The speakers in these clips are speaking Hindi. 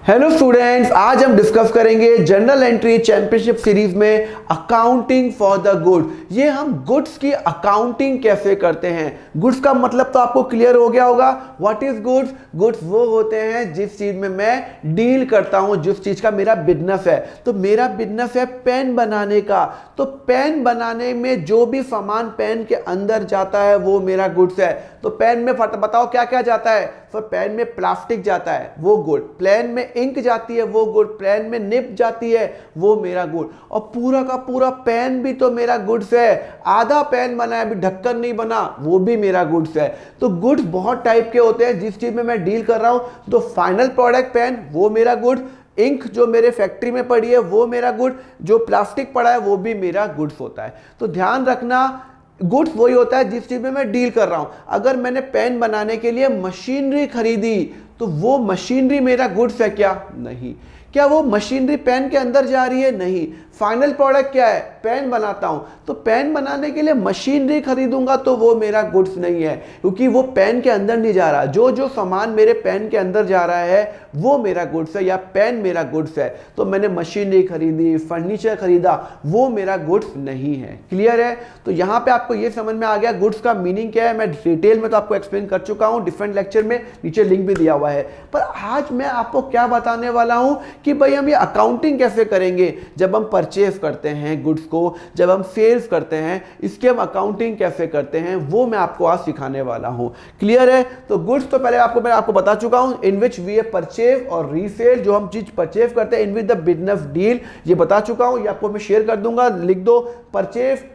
हेलो स्टूडेंट्स, आज हम डिस्कस करेंगे जनरल एंट्री चैंपियनशिप सीरीज में अकाउंटिंग फॉर द गुड। ये हम गुड्स की अकाउंटिंग कैसे करते हैं। गुड्स का मतलब तो आपको क्लियर हो गया होगा। What is goods? गुड्स वो होते हैं जिस चीज में मैं डील करता हूं, जिस चीज का मेरा बिजनेस है। तो मेरा बिजनेस है पेन बनाने का, तो पेन बनाने में जो भी सामान पेन के अंदर जाता है वो मेरा गुड्स है। तो पेन में बताओ क्या क्या जाता है। तो पेन में प्लास्टिक जाता है, वो गुड। पेन में इंक जाती है, वो गुड। पेन में निब जाती है, वो मेरा गुड। और पूरा का पूरा पेन भी तो मेरा गुड्स है। आधा पेन बना है, अभी ढक्कन नहीं बना, वो भी मेरा गुड्स है। तो गुड्स बहुत टाइप के होते हैं जिस चीज में मैं डील कर रहा हूं। तो फाइनल प्रोडक्ट पेन, वो मेरा गुड। इंक जो मेरे फैक्ट्री में पड़ी है वो मेरा गुड। जो प्लास्टिक पड़ा है वो भी मेरा गुड्स होता है। तो ध्यान रखना, गुड्स वही होता है जिस चीज में मैं डील कर रहा हूं। अगर मैंने पेन बनाने के लिए मशीनरी खरीदी तो वो मशीनरी मेरा गुड्स है क्या? नहीं। क्या वो मशीनरी पेन के अंदर जा रही है? नहीं। फाइनल प्रोडक्ट क्या है? पेन बनाता हूं, तो पेन बनाने के लिए मशीनरी खरीदूंगा तो वो मेरा गुड्स नहीं है, क्योंकि वो पेन के अंदर नहीं जा रहा। जो जो सामान मेरे पेन के अंदर जा रहा है वो मेरा गुड्स है, या पेन मेरा गुड्स है। तो मैंने मशीनरी खरीदी, फर्नीचर खरीदा, वो मेरा गुड्स नहीं है। क्लियर है? तो यहां पे आपको ये समझ में आ गया गुड्स का मीनिंग क्या है। मैं डिटेल में तो आपको एक्सप्लेन कर चुका हूं डिफरेंट लेक्चर में, नीचे लिंक भी दिया हुआ है। पर आज मैं आपको क्या बताने वाला हूं कि भाई हम ये अकाउंटिंग कैसे करेंगे। जब हम परचेज करते हैं गुड्स को, जब हम सेल्स करते हैं, इसके हम अकाउंटिंग कैसे करते हैं, वो मैं आपको आज सिखाने वाला हूं। क्लियर है? तो गुड्स तो पहले मैं आपको बता चुका हूं, इन विच वी परचेज और रीसेल, जो हम चीज परचेज करते हैं, इन विच द बिजनेस डील, ये बता चुका हूं। ये आपको मैं शेयर कर दूंगा, लिख दो purchase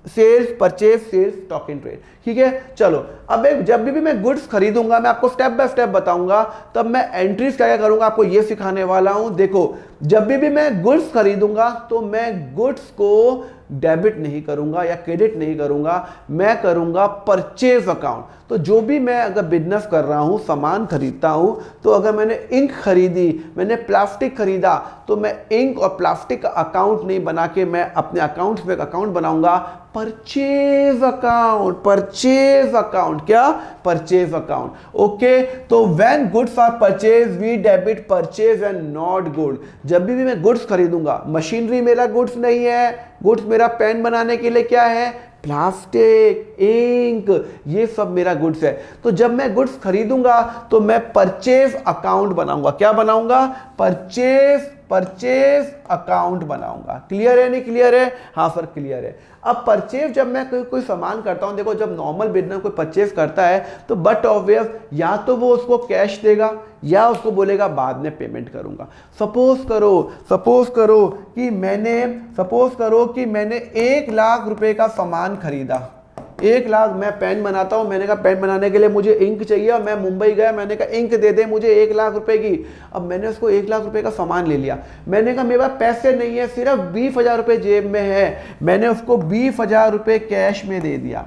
sales, purchase sales, stock in trade. ठीक है, चलो अब जब भी मैं गुड्स खरीदूंगा मैं आपको स्टेप बाय स्टेप बताऊंगा। तब मैं एंट्रीज क्या क्या करूंगा आपको ये सिखाने वाला हूं। देखो, जब भी मैं गुड्स खरीदूंगा तो मैं गुड्स को डेबिट नहीं करूंगा या क्रेडिट नहीं करूंगा, मैं करूंगा परचेज अकाउंट। तो जो भी मैं अगर बिजनेस कर रहा हूं, सामान खरीदता हूं, तो अगर मैंने इंक खरीदी, मैंने प्लास्टिक खरीदा, तो मैं इंक और प्लास्टिक का अकाउंट नहीं बना के मैं अपने अकाउंट्स में एक अकाउंट बनाऊंगा, परचेज अकाउंट। परचेज अकाउंट क्या? Purchase account. ओके, तो when goods are purchase we debit purchase and not good. जब भी मैं गुड्स खरीदूंगा, मशीनरी मेरा गुड्स नहीं है। गुड्स मेरा पेन बनाने के लिए क्या है? प्लास्टिक, इंक, ये सब मेरा गुड्स है। तो जब मैं गुड्स खरीदूंगा तो मैं परचेज अकाउंट बनाऊंगा। क्या बनाऊंगा? परचेज अकाउंट बनाऊंगा। क्लियर है? नहीं क्लियर है? हाँ सर क्लियर है। अब परचेज जब मैं कोई सामान करता हूं, देखो जब नॉर्मल बिजनेस कोई परचेज करता है तो बट ऑब्वियस या तो वो उसको कैश देगा या उसको बोलेगा बाद में पेमेंट करूंगा। सपोज करो कि मैंने 1 लाख रुपए का सामान खरीदा। 1 लाख, मैं पेन बनाता हूं, मैंने कहा पेन बनाने के लिए मुझे इंक चाहिए, और मैं मुंबई गया, मैंने कहा इंक दे दे मुझे 1 लाख रुपए की। अब मैंने उसको 1 लाख रुपए का सामान ले लिया। मैंने कहा मेरे पास पैसे नहीं है, सिर्फ 20,000 रुपए जेब में है। मैंने उसको 20,000 रुपए कैश में दे दिया,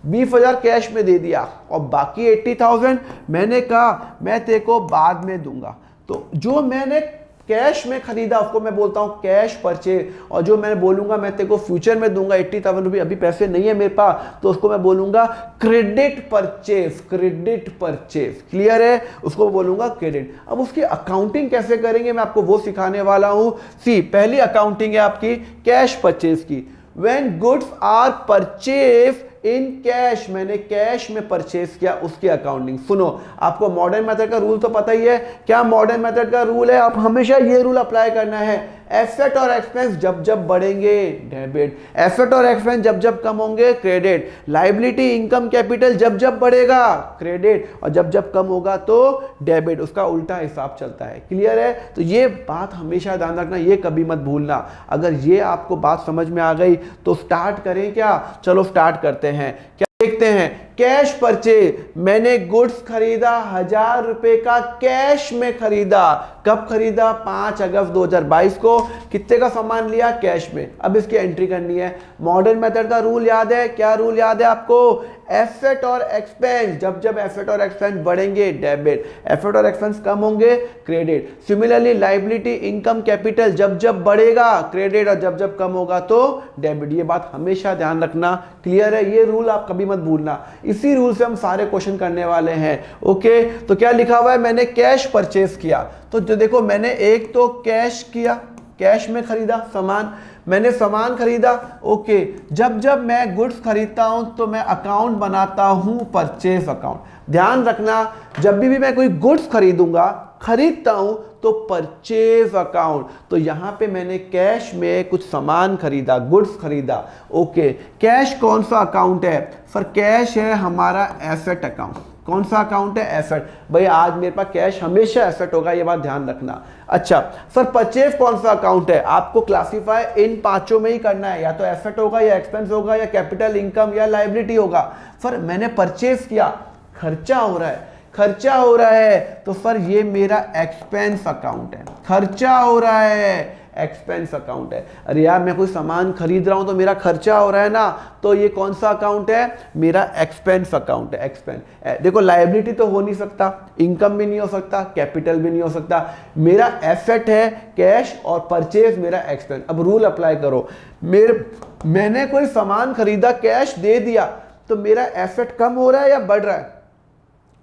20,000 कैश में दे दिया, और बाकी 80,000 मैंने कहा मैं तेरे को बाद में दूंगा। तो जो मैंने कैश में खरीदा उसको मैं बोलता हूं कैश परचेज, और जो मैं बोलूंगा मैं तेरे को फ्यूचर में दूंगा 80,000 रुपये, अभी पैसे नहीं है मेरे पास, तो उसको मैं बोलूंगा credit purchase. Credit purchase, clear है? उसको बोलूंगा क्रेडिट। अब उसकी अकाउंटिंग कैसे करेंगे मैं आपको वो सिखाने वाला हूं। सी, पहली अकाउंटिंग है आपकी कैश परचेज की। When goods are purchase in cash, मैंने कैश में परचेज किया, उसकी अकाउंटिंग। सुनो, आपको मॉडर्न मेथड का रूल तो पता ही है। क्या मॉडर्न मेथड का रूल है? आप हमेशा ये रूल अप्लाई करना है, एसेट और एक्सपेंस जब जब बढ़ेंगे डेबिट, एसेट और एक्सपेंस जब जब कम होंगे क्रेडिट, लायबिलिटी इनकम कैपिटल जब जब बढ़ेगा क्रेडिट, और जब जब कम होगा तो डेबिट। उसका उल्टा हिसाब चलता है। क्लियर है? तो ये बात हमेशा ध्यान रखना, ये कभी मत भूलना। अगर ये आपको बात समझ में आ गई तो स्टार्ट करें क्या? चलो स्टार्ट करते हैं। क्या देखते हैं? कैश परचेज, मैंने गुड्स खरीदा 1,000 रुपए का, कैश में खरीदा। कब खरीदा? 5 अगस्त 2022 को। कितने का सामान लिया? कैश में। अब इसकी एंट्री करनी है। मॉडर्न मेथड का रूल याद है? क्या रूल याद है आपको? एसेट और एक्सपेंस, जब जब एसेट और एक्सपेंस बढ़ेंगे डेबिट, एसेट और एक्सपेंस कम होंगे credit. Similarly liability, income, capital जब जब बढ़ेगा क्रेडिट और जब जब कम होगा तो डेबिट। ये बात हमेशा ध्यान रखना, क्लियर है? ये रूल आप कभी मत भूलना, इसी रूल से हम सारे क्वेश्चन करने वाले हैं। ओके, तो क्या लिखा हुआ है? मैंने कैश परचेज किया, तो जो देखो मैंने एक तो कैश किया, कैश में खरीदा सामान, मैंने सामान खरीदा। ओके, जब जब मैं गुड्स खरीदता हूं तो मैं अकाउंट बनाता हूं परचेज अकाउंट। ध्यान रखना, जब भी मैं कोई गुड्स खरीदता हूं तो परचेज अकाउंट, तो यहां पे मैंने कैश में कुछ सामान खरीदा, गुड्स खरीदा। ओके, कैश कौन सा अकाउंट है सर? कैश है हमारा एसेट अकाउंट। कौन सा अकाउंट है? एसेट। भाई आज मेरे पास कैश हमेशा एसेट होगा, ये बात ध्यान रखना। अच्छा सर, परचेज कौन सा अकाउंट है? आपको क्लासिफाई इन पांचों में ही करना है, या तो एसेट होगा या एक्सपेंस होगा या कैपिटल, इनकम या लायबिलिटी होगा। सर मैंने परचेज किया, खर्चा हो रहा है, खर्चा हो रहा है तो सर ये मेरा एक्सपेंस अकाउंट है, खर्चा हो रहा है, एक्सपेंस अकाउंट है। अरे यार मैं कोई सामान खरीद रहा हूं तो मेरा खर्चा हो रहा है ना, तो ये कौन सा अकाउंट है? मेरा एक्सपेंस अकाउंट है। एक्सपेंस देखो, लायबिलिटी तो हो नहीं सकता, इनकम भी नहीं हो सकता, कैपिटल भी नहीं हो सकता। मेरा एसेट है कैश और परचेज मेरा एक्सपेंस। अब रूल अप्लाई करो, मैंने कोई सामान खरीदा, कैश दे दिया, तो मेरा एसेट कम हो रहा है या बढ़ रहा है?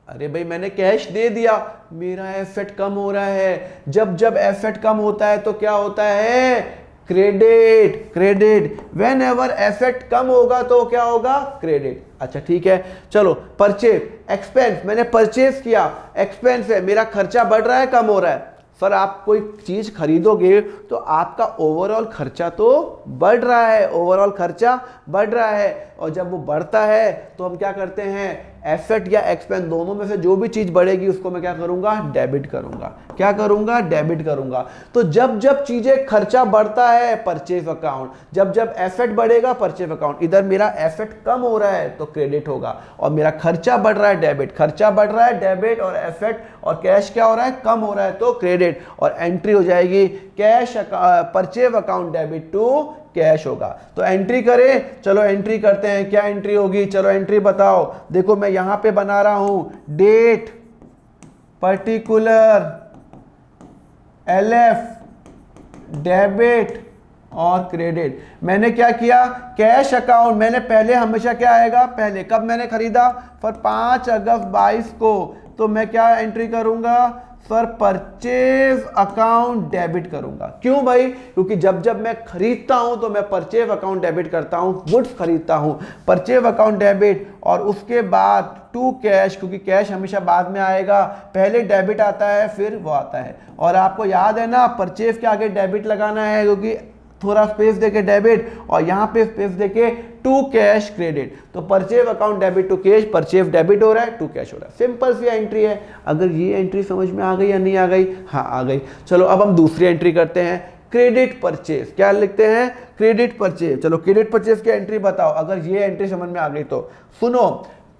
अरे भाई मैंने कैश दे दिया, मेरा एसेट कम हो रहा है। जब जब एसेट कम होता है तो क्या होता है? Credit. Credit whenever asset कम होगा तो क्या होगा? क्रेडिट। अच्छा ठीक है, चलो परचेज, एक्सपेंस, मैंने परचेज किया, एक्सपेंस है, मेरा खर्चा बढ़ रहा है कम हो रहा है? सर आप कोई चीज खरीदोगे तो आपका ओवरऑल खर्चा तो बढ़ रहा है, ओवरऑल खर्चा बढ़ रहा है, और जब वो बढ़ता है तो हम क्या करते हैं? एसेट या एक्सपेंस दोनों में से जो भी चीज बढ़ेगी उसको मैं क्या करूंगा? डेबिट करूंगा। क्या करूंगा? डेबिट करूंगा। तो जब जब चीजें खर्चा बढ़ता है परचेज अकाउंट, जब जब एसेट बढ़ेगा परचेज अकाउंट। इधर मेरा एसेट कम हो रहा है तो क्रेडिट होगा, और मेरा खर्चा बढ़ रहा है डेबिट, खर्चा बढ़ रहा है डेबिट, और एसेट और कैश क्या हो रहा है? कम हो रहा है तो क्रेडिट। और एंट्री हो जाएगी cash purchase account debit to cash होगा। तो एंट्री करें, चलो एंट्री करते हैं। क्या एंट्री होगी? चलो एंट्री बताओ। देखो मैं यहां पे बना रहा हूं डेट, पर्टिकुलर, LF, डेबिट और क्रेडिट। मैंने क्या किया? कैश अकाउंट मैंने पहले, हमेशा क्या आएगा? पहले। कब मैंने खरीदा? पर 5 अगस्त 22 को, तो मैं क्या एंट्री करूंगा? सर परचेज अकाउंट डेबिट करूंगा। क्यों भाई? क्योंकि जब जब मैं खरीदता हूं तो मैं परचेज अकाउंट डेबिट करता हूं, गुड्स खरीदता हूं, परचेज अकाउंट डेबिट, और उसके बाद टू कैश, क्योंकि कैश हमेशा बाद में आएगा, पहले डेबिट आता है फिर वो आता है। और आपको याद है ना, परचेज के आगे डेबिट लगाना है, क्योंकि थोड़ा स्पेस देके डेबिट और यहां पे स्पेस देके टू कैश क्रेडिट। तो purchase account debit to cash, purchase debit हो रहा है, टू कैश हो रहा है। सिंपल सी एंट्री है। अगर ये एंट्री समझ में आ गई या नहीं आ गई? हाँ आ गई। चलो अब हम दूसरी एंट्री करते हैं, क्रेडिट परचेज। क्या लिखते हैं? Credit purchase. चलो क्रेडिट परचेज की एंट्री बताओ। अगर ये एंट्री समझ में आ गई तो सुनो,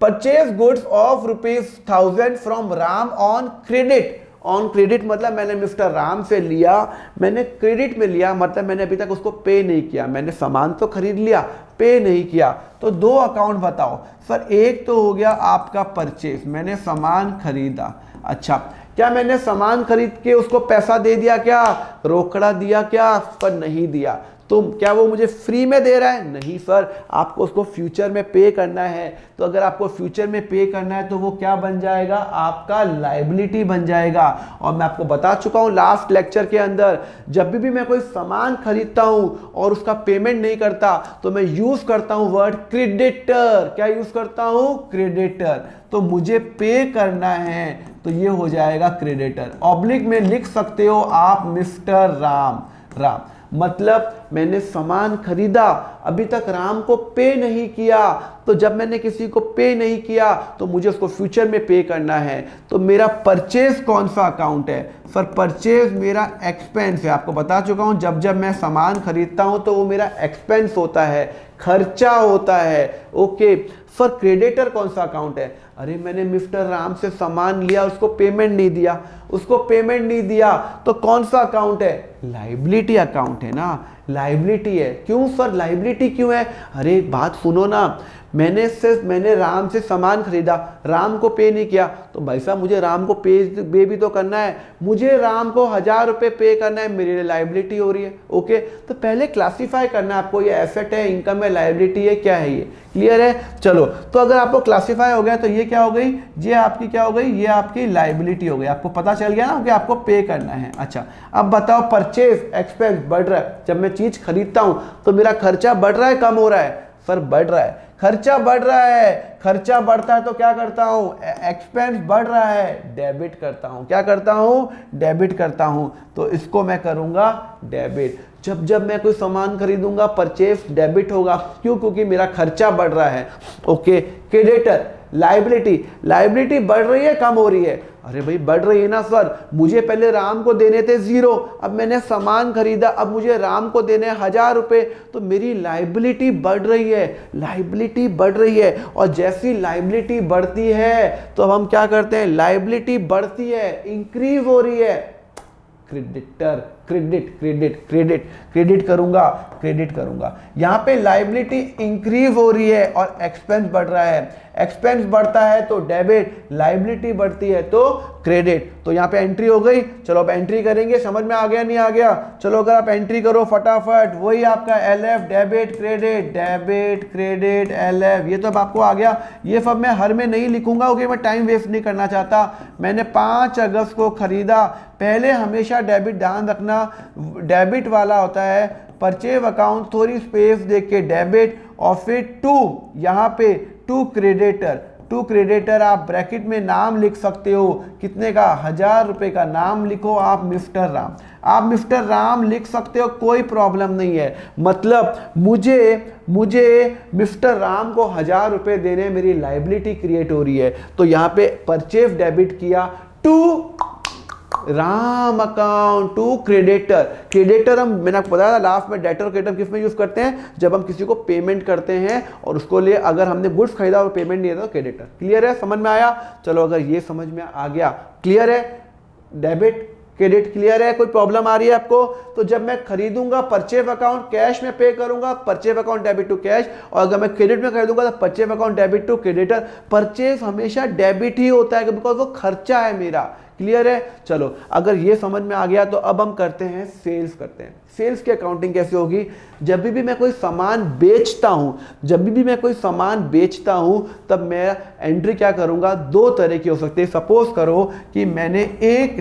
purchase goods of ₹1000 from Ram on credit. On credit मतलब मैंने मिस्टर राम से लिया, मैंने क्रेडिट में लिया, मतलब मैंने अभी तक उसको पे नहीं किया। मैंने सामान तो खरीद लिया, पे नहीं किया। तो दो अकाउंट बताओ। सर एक तो हो गया आपका परचेज, मैंने सामान खरीदा। अच्छा, क्या मैंने सामान खरीद के उसको पैसा दे दिया? क्या रोकड़ा दिया? क्या पर नहीं दिया। तो क्या वो मुझे फ्री में दे रहा है? नहीं सर, आपको उसको फ्यूचर में पे करना है। तो अगर आपको फ्यूचर में पे करना है तो वो क्या बन जाएगा? आपका लायबिलिटी बन जाएगा। और मैं आपको बता चुका हूं लास्ट लेक्चर के अंदर, जब भी मैं कोई सामान खरीदता हूं और उसका पेमेंट नहीं करता तो मैं यूज करता हूं वर्ड क्रेडिटर। क्या यूज करता हूं? क्रेडिटर। तो मुझे पे करना है तो ये हो जाएगा क्रेडिटर। ऑब्लिक में लिख सकते हो आप मिस्टर राम। राम मतलब मैंने सामान खरीदा, अभी तक राम को पे नहीं किया, तो जब मैंने किसी को पे नहीं किया तो मुझे उसको फ्यूचर में पे करना है। तो मेरा परचेज कौन सा अकाउंट है? सर परचेज मेरा एक्सपेंस है। आपको बता चुका हूं, जब जब मैं सामान खरीदता हूं तो वो मेरा एक्सपेंस होता है, खर्चा होता है। ओके सर क्रेडिटर कौन सा अकाउंट है? अरे मैंने मिस्टर राम से सामान लिया, उसको पेमेंट नहीं दिया, उसको पेमेंट नहीं दिया, तो कौन सा अकाउंट है? लायबिलिटी अकाउंट है ना। लाइबिलिटी है। क्यों सर लाइबिलिटी क्यों है? अरे एक बात सुनो ना, मैंने राम से सामान खरीदा, राम को पे नहीं किया, तो भाई साहब मुझे राम को पे भी तो करना है, मुझे राम को 1000 रुपये पे करना है, मेरे लिए लाइबिलिटी हो रही है। ओके, तो पहले क्लासीफाई करना है आपको, ये एसेट है, इनकम है, लाइबिलिटी है, क्या है ये, क्लियर है? चलो, तो अगर आपको क्लासीफाई हो गया तो ये क्या हो गई, ये आपकी क्या हो गई, ये आपकी लाइबिलिटी हो गई। आपको पता चल गया ना कि आपको पे करना है। अच्छा, अब बताओ परचेज एक्सपेंस बढ़ रहा है, जब मैं चीज खरीदता हूं तो मेरा खर्चा बढ़ रहा है कम हो रहा है? सर बढ़ रहा है, खर्चा बढ़ रहा है, खर्चा बढ़ता है तो क्या करता हूं, एक्सपेंस बढ़ रहा है, डेबिट करता हूं। क्या करता हूं? डेबिट करता हूं। तो इसको मैं करूंगा डेबिट। जब जब मैं कोई सामान खरीदूंगा परचेज डेबिट होगा, क्यों? क्योंकि मेरा खर्चा बढ़ रहा है। ओके, क्रेडिटर लाइबिलिटी बढ़ रही है कम हो रही है? अरे भाई बढ़ रही है ना सर, मुझे पहले राम को देने थे 0, अब मैंने सामान खरीदा, अब मुझे राम को देने 1000 रुपये, तो मेरी लाइबिलिटी बढ़ रही है, लाइबिलिटी बढ़ रही है। और जैसी लाइबिलिटी बढ़ती है तो अब हम क्या करते हैं, लाइबिलिटी बढ़ती है, इंक्रीज हो रही है, क्रेडिटर क्रेडिट करूंगा। यहां पे लाइबिलिटी इंक्रीज हो रही है और एक्सपेंस बढ़ रहा है, एक्सपेंस बढ़ता है तो डेबिट, लाइबिलिटी बढ़ती है तो क्रेडिट। तो यहाँ पे एंट्री हो गई। चलो अब एंट्री करेंगे, समझ में आ गया नहीं आ गया? चलो अगर आप एंट्री करो फटाफट, वही आपका LF डेबिट क्रेडिट LF, ये तो अब आपको आ गया। ये सब मैं हर में नहीं लिखूंगा क्योंकि मैं टाइम वेस्ट नहीं करना चाहता। मैंने 5 अगस्त को खरीदा, पहले हमेशा डेबिट, ध्यान रखना डेबिट वाला होता है, परचेज अकाउंट थोड़ी स्पेस देख के डेबिट, और फिर टू, यहाँ पे टू क्रेडिटर आप ब्रैकेट में नाम लिख सकते हो, कितने का, 1000 रुपये का नाम लिखो आप मिस्टर राम लिख सकते हो, कोई प्रॉब्लम नहीं है। मतलब मुझे मिस्टर राम को 1000 रुपये देने, मेरी लाइबिलिटी क्रिएट हो रही है। तो यहाँ पे परचेज डेबिट किया, to Ram account, to creditor हम, मैंने आपको बताया था लास्ट में, डेटर क्रेडिटर किस में यूज करते हैं, जब हम किसी को पेमेंट करते हैं और उसको लिए अगर हमने गुड्स खरीदा और पेमेंट नहीं दिया तो क्रेडिटर। क्लियर है, समझ में आया? चलो अगर ये समझ में आ गया, क्लियर है, डेबिट क्रेडिट क्लियर है, कोई प्रॉब्लम आ रही है आपको? तो जब मैं खरीदूंगा परचेज अकाउंट कैश में पे करूंगा, purchase account debit to cash, और अगर मैं क्रेडिट में खरीदूंगा तो purchase account debit to creditor. Purchase हमेशा डेबिट ही होता है बिकॉज वो खर्चा है मेरा। क्लियर है? चलो अगर ये समझ में आ गया तो अब हम करते हैं सेल्स करते हैं। सेल्स की अकाउंटिंग कैसे होगी? जब भी मैं कोई सामान बेचता हूं तब मैं एंट्री क्या करूंगा, 2 तरह की हो सकती है। सपोज करो कि मैंने 1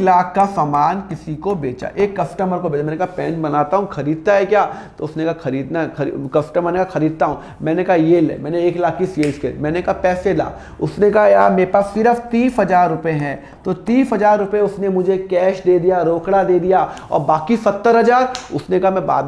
लाख का सामान किसी को बेचा, एक कस्टमर को बेचा। मैंने कहा पेन बनाता हूँ, खरीदता है क्या? तो उसने कहा खरीदना, कस्टमर ने कहा खरीदता हूँ। मैंने कहा ये ले, मैंने 1 लाख की सेल्स की। मैंने कहा पैसे ला, उसने कहा यार मेरे पास सिर्फ 30,000 रुपये हैं, तो 30,000 रुपये उसने मुझे कैश दे दिया, रोकड़ा दे दिया, और बाकी 70,000 उसने कहा मैं बाद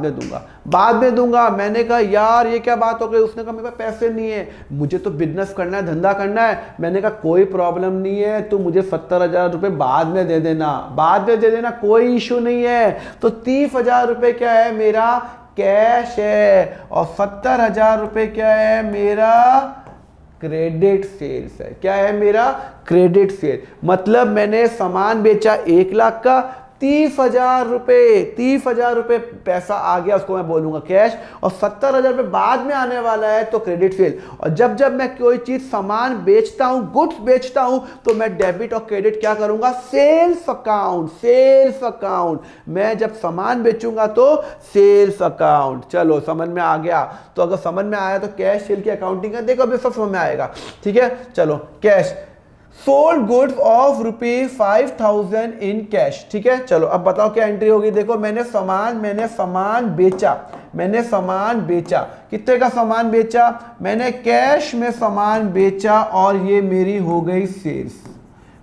में दूंगा। मैंने कहा यार ये क्या बात हो गई? उसने कहा मेरे पास पैसे नहीं है, मुझे तो बिजनेस करना है, धंधा करना है। मैंने कहा कोई प्रॉब्लम नहीं है, तो मुझे 70,000 रुपये बाद में दे देना, कोई इशू नहीं है। तो 30,000 रुपये क्या है, मेरा कैश है, और 70,000 रुपये क्या है, मेरा क्रेडिट सेल्स है। क्या है? मेरा क्रेडिट सेल। मतलब मैंने सामान बेचा 1 लाख का, 30,000 रुपये पैसा आ गया, उसको मैं बोलूंगा कैश, और 70,000 रुपये बाद में आने वाला है तो क्रेडिट सेल। और जब मैं कोई चीज सामान बेचता हूं, गुड्स बेचता हूं, तो मैं डेबिट और क्रेडिट क्या करूंगा, सेल्स अकाउंट। मैं जब सामान बेचूंगा तो सेल्स अकाउंट। चलो समझ में आ गया? तो अगर समझ में आया तो कैश सेल की अकाउंटिंग है, देखो अभी सब समझ में आएगा। ठीक है, चलो cash, sold goods of ₹5,000 in cash. ठीक है, चलो अब बताओ क्या एंट्री होगी। देखो मैंने सामान बेचा, कितने का सामान बेचा? मैंने कैश में सामान बेचा, और ये मेरी हो गई सेल्स।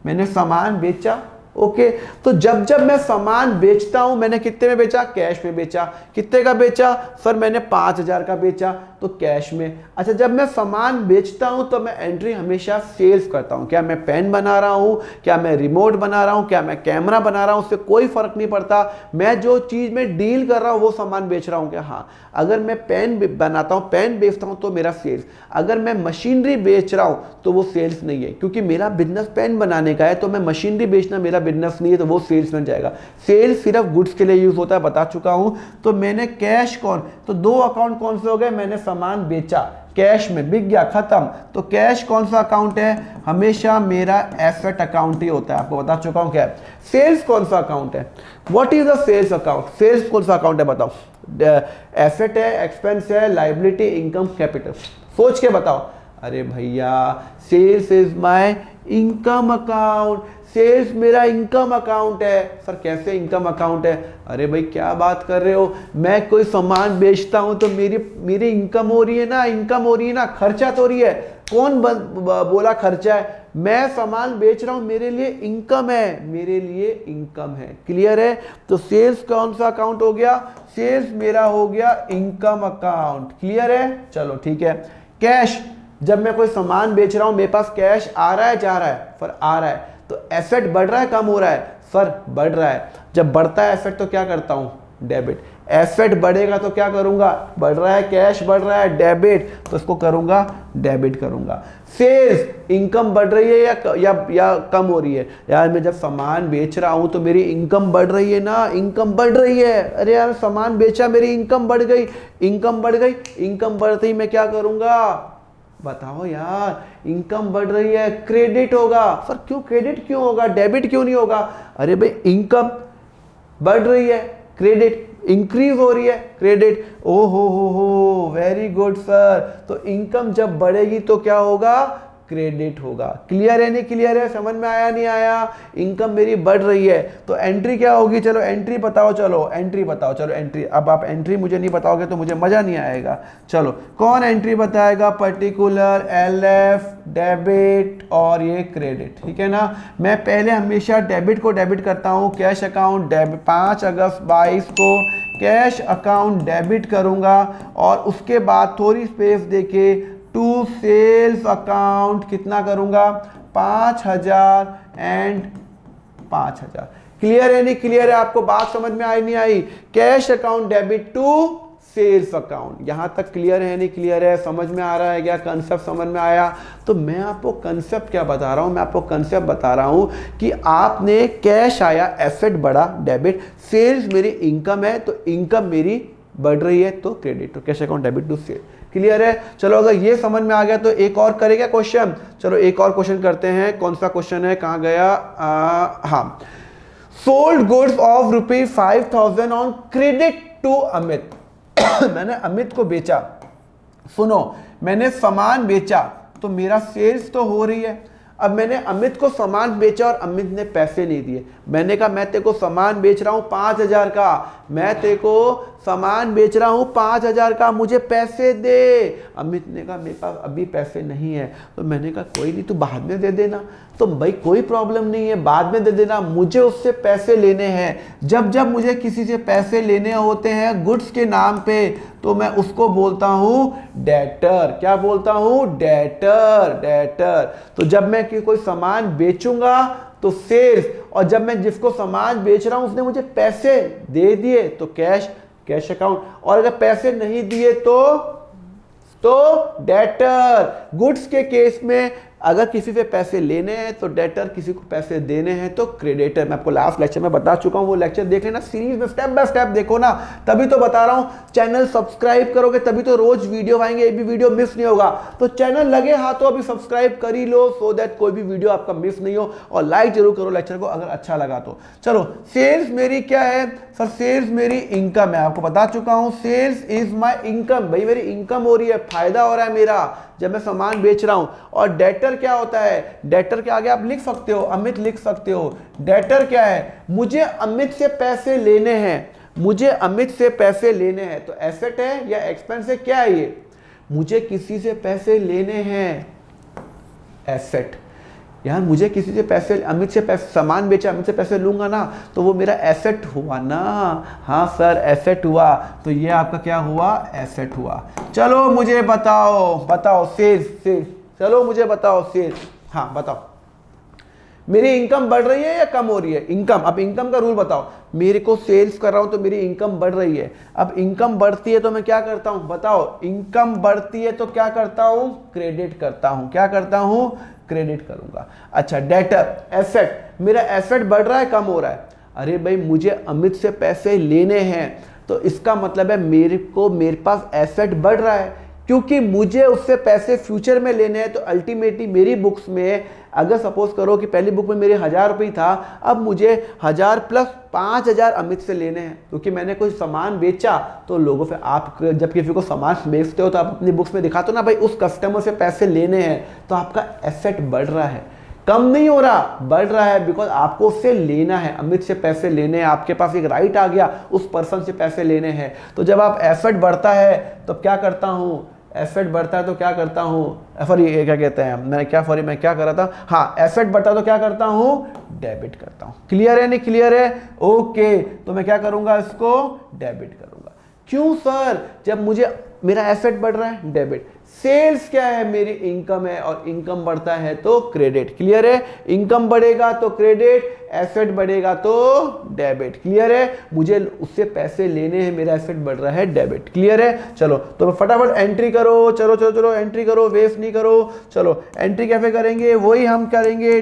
मैंने सामान बेचा, ओके। तो जब जब मैं सामान बेचता हूं, मैंने कितने में बेचा? कैश में बेचा। कितने का बेचा? सर मैंने 5,000 का बेचा, तो कैश में। अच्छा, जब मैं सामान बेचता हूं तो मैं एंट्री हमेशा सेल्स करता हूं। क्या मैं पेन बना रहा हूं, क्या मैं रिमोट बना रहा हूं, क्या मैं कैमरा बना रहा हूं, उससे कोई फर्क नहीं पड़ता। मैं जो चीज में डील कर रहा हूं वो सामान बेच रहा हूं क्या? हाँ। अगर मैं पेन बनाता हूं, पेन बेचता हूं तो मेरा सेल्स। अगर मैं मशीनरी बेच रहा हूं तो वो सेल्स नहीं है, क्योंकि मेरा बिजनेस पेन बनाने का है, तो मैं मशीनरी बेचना मेरा बिजनेस नहीं है, तो वो सेल्स बन जाएगा। सेल्स सिर्फ गुड्स के लिए यूज होता है, बता चुका हूं। तो मैंने कैश तो दो अकाउंट कौन से हो गए? मैंने सामान बेचा, कैश में बिक गया, खत्म। तो कैश कौन सा अकाउंट है? हमेशा मेरा एसेट अकाउंट ही होता है, आपको बता चुका हूं। क्या सेल्स कौन सा अकाउंट है? What is the sales account? Sales कौन सा अकाउंट है बताओ? एसेट है, एक्सपेंस है, लायबिलिटी, इनकम, कैपिटल? सोच के बताओ। अरे भैया, sales is my income account, sales मेरा इनकम अकाउंट है। सर कैसे इनकम अकाउंट है? अरे भाई क्या बात कर रहे हो, मैं कोई सामान बेचता हूं तो मेरी इनकम हो रही है ना, इनकम हो रही है ना, खर्चा तो रही है। कौन बोला खर्चा है? मैं सामान बेच रहा हूं, मेरे लिए इनकम है, मेरे लिए इनकम है। क्लियर है? तो सेल्स कौन सा अकाउंट हो गया? सेल्स मेरा हो गया इनकम अकाउंट। क्लियर है? चलो ठीक है। कैश, जब मैं कोई सामान बेच रहा हूं, मेरे पास कैश आ रहा है, जा रहा है? सर आ रहा है। तो एसेट बढ़ रहा है, कम हो रहा है? सर बढ़ रहा है। जब बढ़ता है एसेट तो क्या करता हूं? डेबिट। एसेट बढ़ेगा तो क्या करूंगा? बढ़ रहा है कैश, बढ़ रहा है डेबिट, तो इसको करूंगा डेबिट करूंगा। सेल्स, इनकम बढ़ रही है या कम हो रही है? यार मैं जब सामान बेच रहा हूं तो मेरी इनकम बढ़ रही है ना, इनकम बढ़ रही है। अरे यार सामान बेचा, मेरी इनकम बढ़ गई, इनकम बढ़ गई। इनकम बढ़ती मैं क्या करूंगा? बताओ यार, इनकम बढ़ रही है, क्रेडिट होगा। सर क्यों क्रेडिट क्यों होगा, डेबिट क्यों नहीं होगा? अरे भाई इनकम बढ़ रही है, क्रेडिट इंक्रीज हो रही है, क्रेडिट। ओ हो, वेरी गुड सर। तो इनकम जब बढ़ेगी तो क्या होगा? क्रेडिट होगा। क्लियर है नहीं क्लियर है? समझ में आया नहीं आया? इनकम मेरी बढ़ रही है तो एंट्री क्या होगी? चलो एंट्री बताओ, चलो एंट्री बताओ, चलो एंट्री। अब आप एंट्री मुझे नहीं बताओगे तो मुझे मजा नहीं आएगा। चलो कौन एंट्री बताएगा? पर्टिकुलर, एलएफ, डेबिट और ये क्रेडिट, ठीक है ना। मैं पहले हमेशा डेबिट को डेबिट करता हूं। कैश अकाउंट डेबिट, 5 अगस्त 22 को कैश अकाउंट डेबिट करूंगा, और उसके बाद थोड़ी स्पेस देके टू सेल्स अकाउंट कितना करूंगा? 5,000 एंड 5,000। क्लियर है नहीं क्लियर है? आपको बात समझ में आई नहीं आई? Cash account debit to sales account. यहां तक क्लियर है नहीं क्लियर है? समझ में आ रहा है क्या? कंसेप्ट समझ में आया? तो मैं आपको कंसेप्ट क्या बता रहा हूं? मैं आपको कंसेप्ट बता रहा हूं कि आपने कैश आया, एसेट बढ़ा, डेबिट, सेल्स मेरी इनकम है तो इनकम मेरी बढ़ रही है तो क्रेडिट, तो cash account debit to sale. Clear है? चलो अगर ये समझ में आ गया तो एक और करेगा क्वेश्चन। चलो एक और क्वेश्चन करते हैं। कौन सा क्वेश्चन है, कहां गया? हाँ, sold goods of ₹5,000 on credit to Amit. मैंने अमित को बेचा। सुनो, मैंने सामान बेचा तो मेरा सेल्स तो हो रही है। अब मैंने अमित को सामान बेचा और अमित ने पैसे नहीं दिए। मैंने कहा मैं तेरे को सामान बेच रहा हूं 5,000 का, मैं तेरे को सामान बेच रहा हूं 5,000 का, मुझे पैसे दे। अमित ने कहा मेरे पास अभी पैसे नहीं है। तो मैंने कहा कोई नहीं, तू बाद में दे देना। तो भाई कोई प्रॉब्लम नहीं है, बाद में दे देना, मुझे उससे पैसे लेने हैं। जब जब मुझे किसी से पैसे लेने होते हैं गुड्स के नाम पे, तो मैं उसको बोलता हूं डेटर। क्या बोलता हूं? Debtor, debtor. तो जब मैं कोई सामान बेचूंगा तो सेल्स, और जब मैं जिसको सामान बेच रहा हूं उसने मुझे पैसे दे दिए तो कैश, कैश अकाउंट। और अगर पैसे नहीं दिए तो डेटर। गुड्स के केस में अगर किसी से पैसे लेने हैं तो डेटर, किसी को पैसे देने हैं तो क्रेडिटर। मैं आपको लास्ट लेक्चर में बता चुका हूं, वो लेक्चर देख लेना, सीरीज में स्टेप बाय स्टेप देखो ना, तभी तो बता रहा हूं। चैनल सब्सक्राइब करोगे तभी तो रोज वीडियो आएंगे, एक भी वीडियो मिस नहीं होगा। तो चैनल लगे हाथों अभी सब्सक्राइब कर ही लो, सो दैट कोई भी वीडियो आपका मिस नहीं हो, और लाइक जरूर करो लेक्चर को अगर अच्छा लगा तो। चलो सेल्स मेरी क्या है? सर सेल्स मेरी इनकम है, आपको बता चुका हूं। सेल्स इज माय इनकम, भाई मेरी इनकम हो रही है, फायदा हो रहा है मेरा जब मैं सामान बेच रहा हूं। और डेटर क्या होता है? डेटर के आगे आप लिख सकते हो अमित, लिख सकते हो। डेटर क्या है? मुझे अमित से पैसे लेने हैं, मुझे अमित से पैसे लेने हैं। तो एसेट है या एक्सपेंस है? क्या है ये? मुझे किसी से पैसे लेने हैं, एसेट। यार मुझे किसी से पैसे, अमित से पैसे, सामान बेचा, अमित से पैसे लूंगा ना तो वो मेरा एसेट हुआ ना। हाँ सर एसेट हुआ, तो ये आपका क्या हुआ, एसेट हुआ। चलो मुझे बताओ सेल्स, चलो मुझे बताओ सेल्स। हाँ बताओ, मेरी इनकम बढ़ रही है या कम हो रही है? इनकम, अब इनकम का रूल बताओ। मेरे को सेल्स कर रहा हूं तो मेरी इनकम बढ़ रही है। अब इनकम बढ़ती है तो मैं क्या करता हूं, बताओ। इनकम बढ़ती है तो क्या करता हूं, क्रेडिट करता हूं। क्या करता हूं, क्रेडिट करूंगा। अच्छा डेटर, एसेट, मेरा एसेट बढ़ रहा है कम हो रहा है? अरे भाई मुझे अमित से पैसे लेने हैं तो इसका मतलब है मेरे पास एसेट बढ़ रहा है, क्योंकि मुझे उससे पैसे फ्यूचर में लेने हैं। तो अल्टीमेटली मेरी बुक्स में, अगर सपोज करो कि पहली बुक में मेरे 1000 रुपये था, अब मुझे 1000 प्लस 5000 अमित से लेने हैं, क्योंकि मैंने कोई सामान बेचा। तो लोगों पे, आप जब किसी को सामान बेचते हो तो आप अपनी बुक्स में दिखाते हो ना भाई उस कस्टमर से पैसे लेने हैं, तो आपका एसेट बढ़ रहा है, कम नहीं हो रहा, बढ़ रहा है। बिकॉज आपको उससे लेना है, अमित से पैसे लेने हैं, आपके पास एक राइट आ गया उस पर्सन से पैसे लेने हैं। तो जब आप एसेट बढ़ता है तो क्या करता हूं, एसेट बढ़ता है तो क्या करता हूं, सॉरी ये क्या कहते हैं, मैं क्या कर रहा था, हाँ एसेट बढ़ता है तो क्या करता हूं, डेबिट करता हूं। क्लियर है, नहीं क्लियर है? ओके, तो मैं क्या करूंगा, इसको डेबिट करूंगा। क्यों सर, जब मुझे मेरा एसेट बढ़ रहा है, डेबिट। सेल्स क्या है, मेरी इनकम है, और इनकम बढ़ता है तो क्रेडिट। क्लियर है? इनकम बढ़ेगा तो क्रेडिट, एसेट बढ़ेगा तो डेबिट। क्लियर है? मुझे उससे पैसे लेने हैं, मेरा एसेट बढ़ रहा है, डेबिट। क्लियर है? चलो तो फटाफट एंट्री करो, चलो एंट्री करो, वेस्ट नहीं करो। चलो एंट्री कैसे करेंगे, वही हम करेंगे,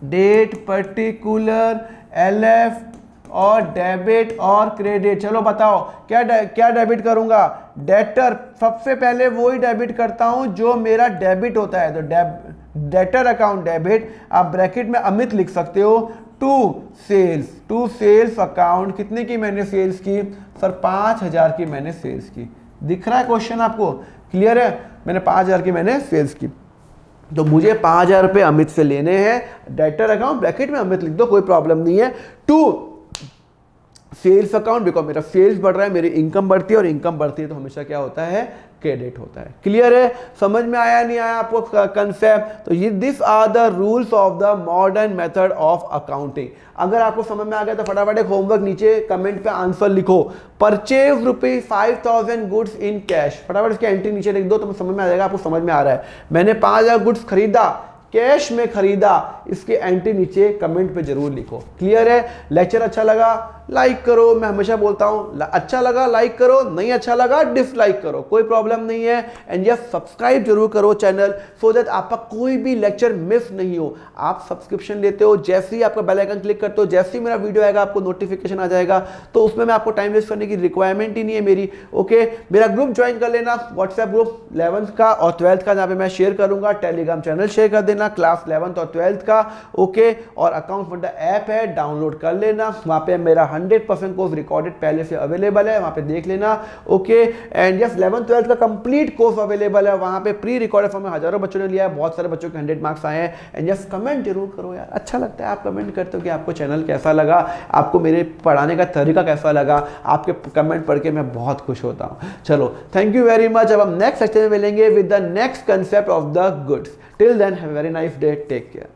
डेट पर्टिकुलर, LF और डेबिट और क्रेडिट। चलो बताओ क्या डेबिट करूंगा, डेटर। सबसे पहले वही डेबिट करता हूं जो मेरा डेबिट होता है, तो डेटर अकाउंट डेबिट, आप ब्रैकेट में अमित लिख सकते हो, टू सेल्स अकाउंट। कितने की मैंने सेल्स की सर, 5000 की मैंने सेल्स की। दिख रहा है क्वेश्चन आपको? क्लियर है? मैंने 5000 की मैंने सेल्स की, तो मुझे 5000 रुपये अमित से लेने हैं। डेटर अकाउंट ब्रैकेट में अमित लिख दो, कोई प्रॉब्लम नहीं है। टू सेल्स अकाउंट, बिकॉज मेरा सेल्स बढ़ रहा है, मेरी इनकम बढ़ती है, और इनकम बढ़ती है तो हमेशा क्या होता है, क्रेडिट होता है। क्लियर है? समझ में आया नहीं आया आपको कंसेप्ट? तो ये this are the rules of the modern method of accounting. अगर आपको समझ में आ गया तो फटाफट एक होमवर्क नीचे कमेंट पे आंसर लिखो, परचेज ₹5000 गुड्स इन कैश। फटाफट इसकी एंट्री नीचे लिख दो तो समझ में आ जाएगा आपको समझ में आ रहा है। मैंने 5000 गुड्स खरीदा, कैश में खरीदा, इसके एंट्री नीचे कमेंट पे जरूर लिखो। क्लियर है? लेक्चर अच्छा लगा लाइक करो, मैं हमेशा बोलता हूं अच्छा लगा लाइक करो, नहीं अच्छा लगा डिसलाइक करो, कोई प्रॉब्लम नहीं है। एंड यस सब्सक्राइब जरूर करो चैनल, सो दैट आपका कोई भी लेक्चर मिस नहीं हो। आप सब्सक्रिप्शन लेते हो, जैसे ही आपका बेल आइकन क्लिक करते हो, जैसे ही मेरा वीडियो आएगा आपको नोटिफिकेशन आ जाएगा, तो उसमें मैं आपको टाइम वेस्ट करने की रिक्वायरमेंट ही नहीं है मेरी। ओके, मेरा ग्रुप ज्वाइन कर लेना, व्हाट्सएप ग्रुप 11th का और 12th का, जहाँ पे मैं शेयर करूंगा। टेलीग्राम चैनल शेयर कर देना क्लास 11th और 12th का। ओके, और अकाउंट फंडा ऐप है, डाउनलोड कर लेना, वहाँ पे मेरा 100% कोर्स रिकॉर्डेड पहले से अवेलेबल है, वहाँ पे देख लेना। Okay, and yes 11th 12th का कंप्लीट कोर्स अवेलेबल है, वहाँ पे प्री रिकॉर्डेड फॉर्म में हजारों बच्चों ने लिया है, बहुत सारे बच्चों के 100 मार्क्स आए हैं। एंड यस कमेंट जरूर करो यार, अच्छा लगता है आप कमेंट करते हो कि आपको चैनल कैसा लगा, आपको मेरे पढ़ाने का तरीका कैसा लगा। आपके कमेंट पढ़ के मैं बहुत खुश होता हूँ। चलो थैंक यू वेरी मच। अब हम नेक्स्ट सेक्शन में मिलेंगे with the next concept of the goods. Till then have a very nice day, take care.